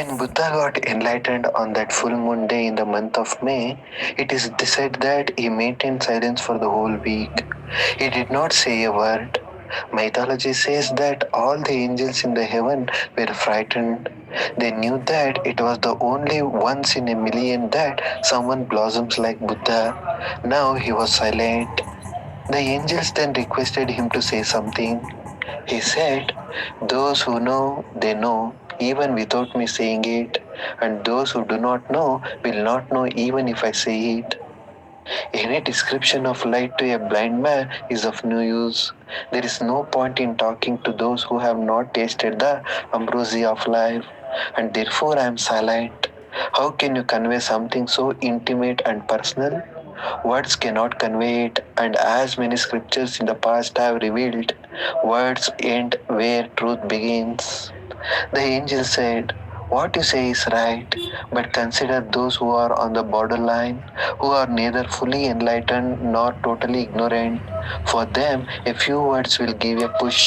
When Buddha got enlightened on that full moon day in the month of May, it is said that he maintained silence for the whole week. He did not say a word. Mythology says that all the angels in the heaven were frightened. They knew that it was the only once in a million that someone blossoms like Buddha. Now he was silent. The angels then requested him to say something. He said, "Those who know, they know, even without me saying it, and those who do not know will not know even if I say it." Any description of light to a blind man is of no use. There is no point in talking to those who have not tasted the ambrosia of life, and therefore I am silent. How can you convey something so intimate and personal? Words cannot convey it, and as many scriptures in the past have revealed, words end where truth begins. The angel said, "What you say is right, but consider those who are on the borderline, who are neither fully enlightened nor totally ignorant. For them, a few words will give a push.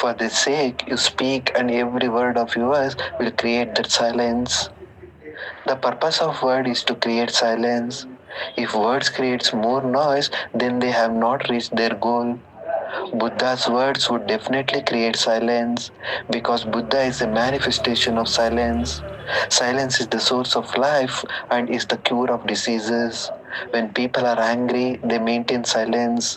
For their sake, you speak, and every word of yours will create that silence. The purpose of word is to create silence. If words creates more noise, then they have not reached their goal. Buddha's words would definitely create silence because Buddha is a manifestation of silence. Silence is the source of life and is the cure of diseases. When people are angry, they maintain silence.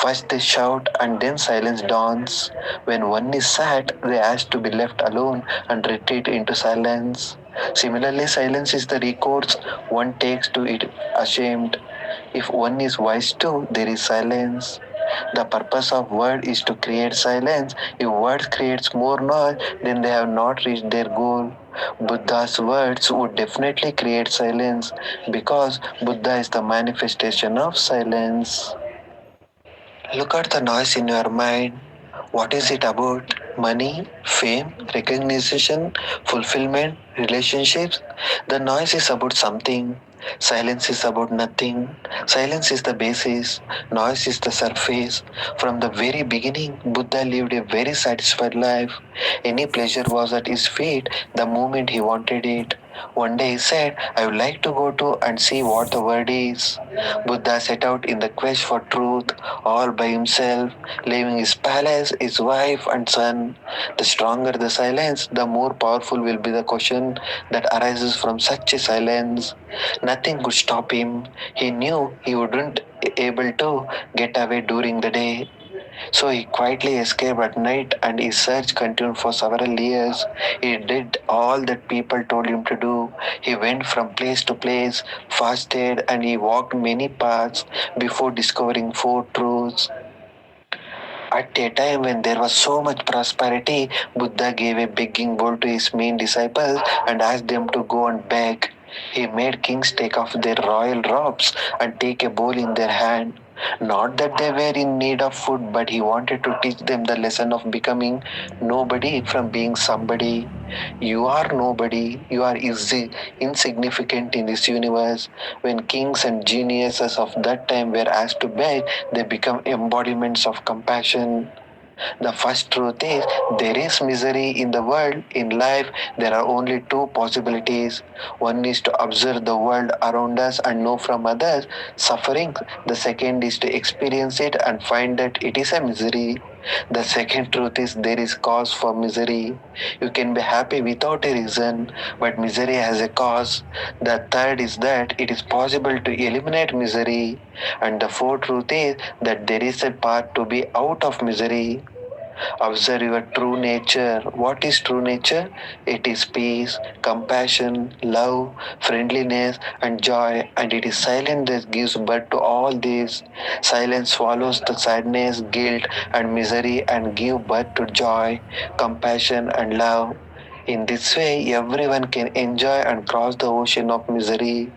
First they shout and then silence dawns. When one is sad, they ask to be left alone and retreat into silence. Similarly, silence is the recourse one takes to it ashamed. If one is wise too, there is silence. The purpose of word is to create silence. If words creates more noise, then they have not reached their goal. Buddha's words would definitely create silence because Buddha is the manifestation of silence. Look at the noise in your mind. What is it about? Money, fame, recognition, fulfillment, relationships? The noise is about something. Silence is about nothing. Silence is the basis. Noise is the surface. From the very beginning, Buddha lived a very satisfied life. Any pleasure was at his feet the moment he wanted it. One day he said, "I would like to go to and see what the word is." Buddha set out in the quest for truth all by himself, leaving his palace, his wife, and son. The stronger the silence, the more powerful will be the question that arises from such a silence. Nothing could stop him. He knew he wouldn't be able to get away during the day. So he quietly escaped at night and his search continued for several years. He did all that people told him to do. He went from place to place, fasted, and he walked many paths before discovering four truths. At a time when there was so much prosperity, Buddha gave a begging bowl to his main disciples and asked them to go and beg. He made kings take off their royal robes and take a bowl in their hand. Not that they were in need of food, but he wanted to teach them the lesson of becoming nobody from being somebody. You are nobody, you are insignificant in this universe. When kings and geniuses of that time were asked to beg, they become embodiments of compassion. The first truth is there is misery in the world. In life, there are only two possibilities. One is to observe the world around us and know from others suffering. The second is to experience it and find that it is a misery. The second truth is there is cause for misery. You can be happy without a reason, but misery has a cause. The third is that it is possible to eliminate misery. And the fourth truth is that there is a path to be out of misery. Observe your true nature. What is true nature? It is peace, compassion, love, friendliness, and joy, and it is silence that gives birth to all these. Silence swallows the sadness, guilt, and misery and give birth to joy, compassion, and love. In this way, everyone can enjoy and cross the ocean of misery.